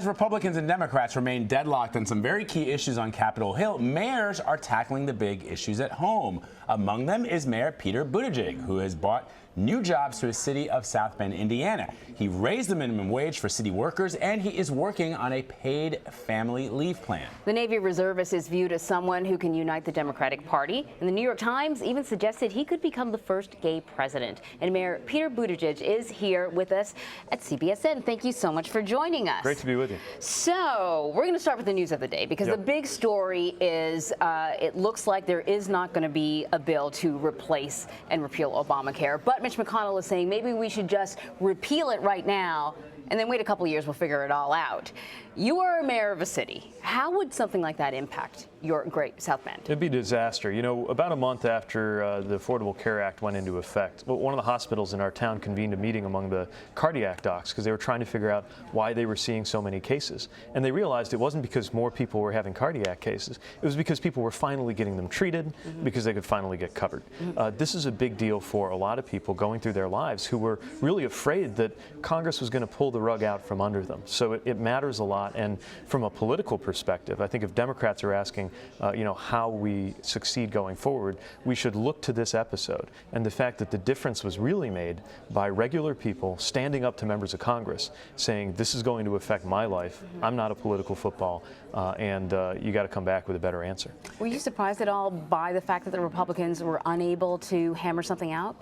As Republicans and Democrats remain deadlocked on some very key issues on Capitol Hill, mayors are tackling the big issues at home. Among them is Mayor Pete Buttigieg, who has brought new jobs to his city of South Bend, Indiana. He raised the minimum wage for city workers, and he is working on a paid family leave plan. The Navy reservist is viewed as someone who can unite the Democratic Party, and the New York Times even suggested he could become the first gay president. And Mayor Pete Buttigieg is here with us at CBSN. Thank you so much for joining us. Great to be with you. So we're going to start with the news of the day, because the big story is it looks like there is not going to be a bill to replace and repeal Obamacare. But Mitch McConnell is saying maybe we should just repeal it right now and then wait a couple of years, we'll figure it all out. You are a mayor of a city. How would something like that impact your great South Bend? It'd be a disaster. You know, about a month after the Affordable Care Act went into effect, one of the hospitals in our town convened a meeting among the cardiac docs because they were trying to figure out why they were seeing so many cases. And they realized it wasn't because more people were having cardiac cases. It was because people were finally getting them treated because they could finally get covered. This is a big deal for a lot of people going through their lives who were really afraid that Congress was going to pull the rug out from under them. So it matters a lot. And from a political perspective, I think if Democrats are asking, how we succeed going forward, we should look to this episode and the fact that the difference was really made by regular people standing up to members of Congress saying, this is going to affect my life. I'm not a political football, and you got to come back with a better answer. Were you surprised at all by the fact that the Republicans were unable to hammer something out?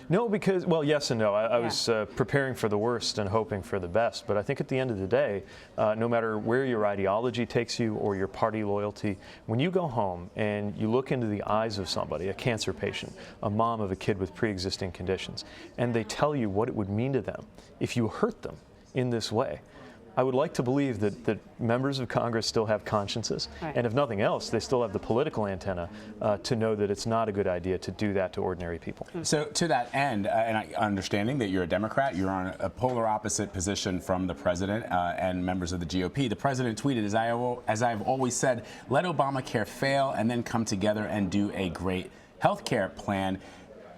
No, because, well, yes and no. I was preparing for the worst and hoping for the best. But I think at the end of the day, no matter where your ideology takes you or your party loyalty, when you go home and you look into the eyes of somebody, a cancer patient, a mom of a kid with pre-existing conditions, and they tell you what it would mean to them if you hurt them in this way, I would like to believe that members of Congress still have consciences, and if nothing else, they still have the political antenna to know that it's not a good idea to do that to ordinary people. So to that end, and understanding that you're a Democrat, you're on a polar opposite position from the president and members of the GOP. The president tweeted, as I've always said, let Obamacare fail and then come together and do a great health care plan.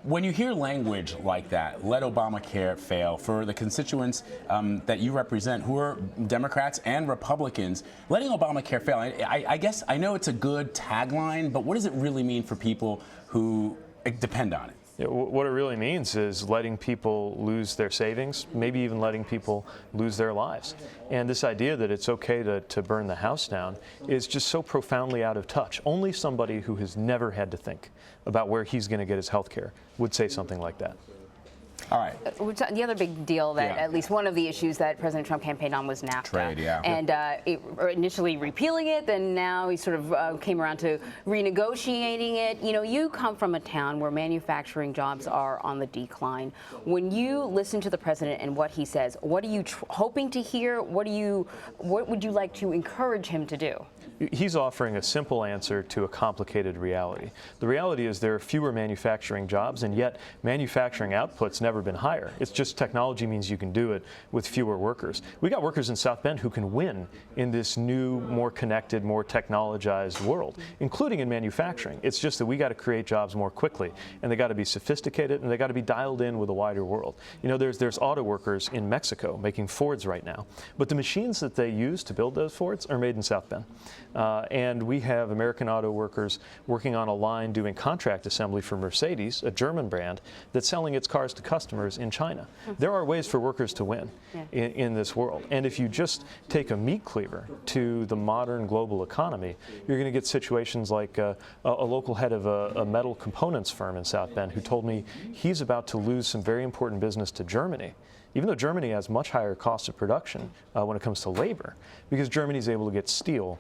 When you hear language like that, let Obamacare fail, for the constituents that you represent, who are Democrats and Republicans, letting Obamacare fail, I guess I know it's a good tagline, but what does it really mean for people who depend on it? Yeah, what it really means is letting people lose their savings, maybe even letting people lose their lives. And this idea that it's okay to burn the house down is just so profoundly out of touch. Only somebody who has never had to think about where he's going to get his health care would say something like that. All right. The other big deal that at least one of the issues that President Trump campaigned on was NAFTA. Trade, And initially repealing it, then now he sort of came around to renegotiating it. You know, you come from a town where manufacturing jobs are on the decline. When you listen to the president and what he says, what are you hoping to hear? What would you like to encourage him to do? He's offering a simple answer to a complicated reality. The reality is there are fewer manufacturing jobs, and yet manufacturing output's never been higher. It's just technology means you can do it with fewer workers. We got workers in South Bend who can win in this new, more connected, more technologized world, including in manufacturing. It's just that we got to create jobs more quickly, and they got to be sophisticated, and they got to be dialed in with a wider world. You know, there's auto workers in Mexico making Fords right now, but the machines that they use to build those Fords are made in South Bend. And we have American auto workers working on a line doing contract assembly for Mercedes, a German brand, that's selling its cars to customers in China. There are ways for workers to win in this world. And if you just take a meat cleaver to the modern global economy, you're going to get situations like a local head of a metal components firm in South Bend who told me he's about to lose some very important business to Germany, even though Germany has much higher costs of production when it comes to labor, because Germany is able to get steel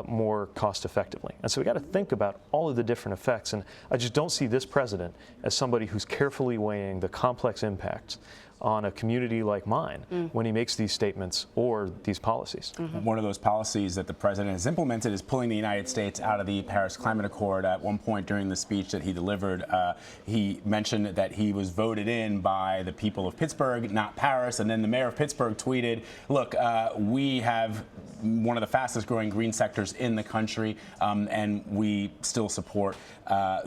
more cost effectively. And so we got to think about all of the different effects. And I just don't see this president as somebody who's carefully weighing the complex impacts on a community like mine when he makes these statements or these policies. One of those policies that the president has implemented is pulling the United States out of the Paris Climate Accord. At one point during the speech that he delivered, he mentioned that he was voted in by the people of Pittsburgh, not Paris. And then the mayor of Pittsburgh tweeted, look, we have one of the fastest growing green sectors in the country, and we still support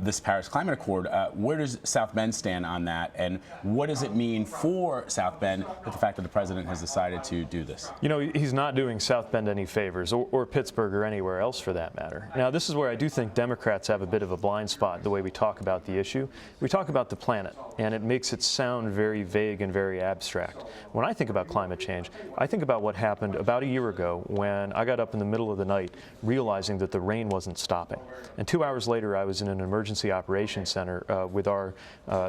this Paris Climate Accord. Where does South Bend stand on that, and what does it mean for for South Bend with the fact that the president has decided to do this? You know, he's not doing South Bend any favors, or Pittsburgh, or anywhere else for that matter. Now, this is where I do think Democrats have a bit of a blind spot the way we talk about the issue. We talk about the planet, and it makes it sound very vague and very abstract. When I think about climate change, I think about what happened about a year ago when I got up in the middle of the night realizing that the rain wasn't stopping. And 2 hours later, I was in an emergency operations center with our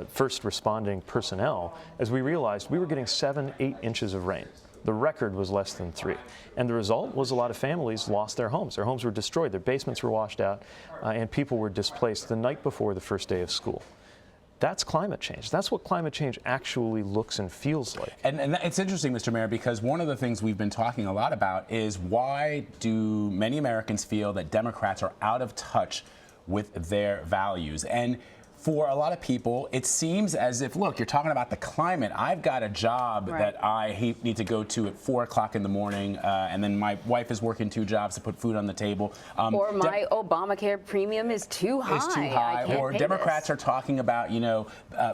first responding personnel as we realized we were getting 7-8 inches of rain. The record was less than 3. And the result was a lot of families lost their homes. Their homes were destroyed, their basements were washed out, and people were displaced the night before the first day of school. That's climate change. That's what climate change actually looks and feels like. And it's interesting, Mr. Mayor, because one of the things we've been talking a lot about is why do many Americans feel that Democrats are out of touch with their values? And for a lot of people, it seems as if, look, you're talking about the climate. I've got a job that I need to go to at 4 o'clock in the morning, and then my wife is working 2 jobs to put food on the table. Or my Obamacare premium is too high. Is too high. Or Democrats this. are talking about, you know,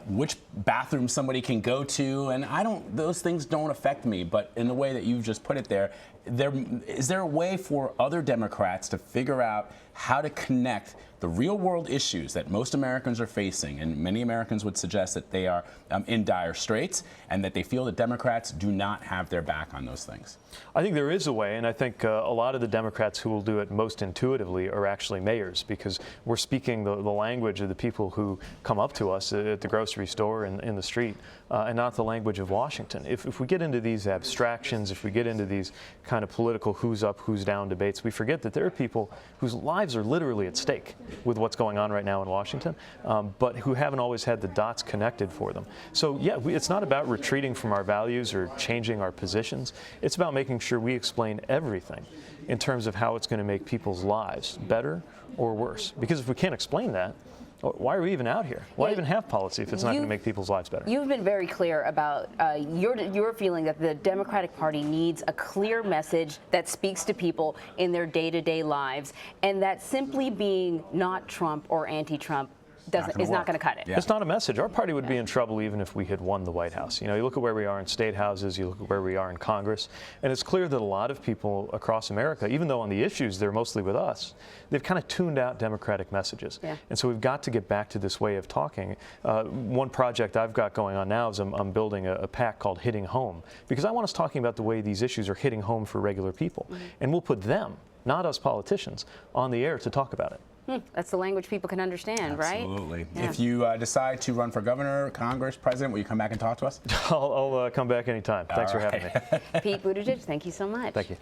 which bathroom somebody can go to, and those things don't affect me. But in the way that you've just put it there, is there a way for other Democrats to figure out how to connect the real world issues that most Americans are facing, and many Americans would suggest that they are in dire straits and that they feel that Democrats do not have their back on those things? I think there is a way, and I think a lot of the Democrats who will do it most intuitively are actually mayors, because we're speaking the language of the people who come up to us at the grocery store and in the street, and not the language of Washington. If we get into these abstractions, if we get into these kind of political who's up, who's down debates, we forget that there are people whose lives are literally at stake with what's going on right now in Washington, but who haven't always had the dots connected for them. So yeah, it's not about retreating from our values or changing our positions. It's about making sure we explain everything in terms of how it's going to make people's lives better or worse. Because if we can't explain that, why are we even out here? Why even have policy if it's not going to make people's lives better? You've been very clear about your feeling that the Democratic Party needs a clear message that speaks to people in their day-to-day lives, and that simply being not Trump or anti-Trump is not going to cut it. Yeah. It's not a message. Our party would be in trouble even if we had won the White House. You know, you look at where we are in state houses, you look at where we are in Congress, and it's clear that a lot of people across America, even though on the issues they're mostly with us, they've kind of tuned out Democratic messages. Yeah. And so we've got to get back to this way of talking. One project I've got going on now is I'm building a PAC called Hitting Home, because I want us talking about the way these issues are hitting home for regular people. Mm-hmm. And we'll put them, not us politicians, on the air to talk about it. That's the language people can understand, right? Absolutely. Yeah. If you decide to run for governor, Congress, president, will you come back and talk to us? I'll come back anytime. Thanks for having me. Pete Buttigieg, thank you so much. Thank you.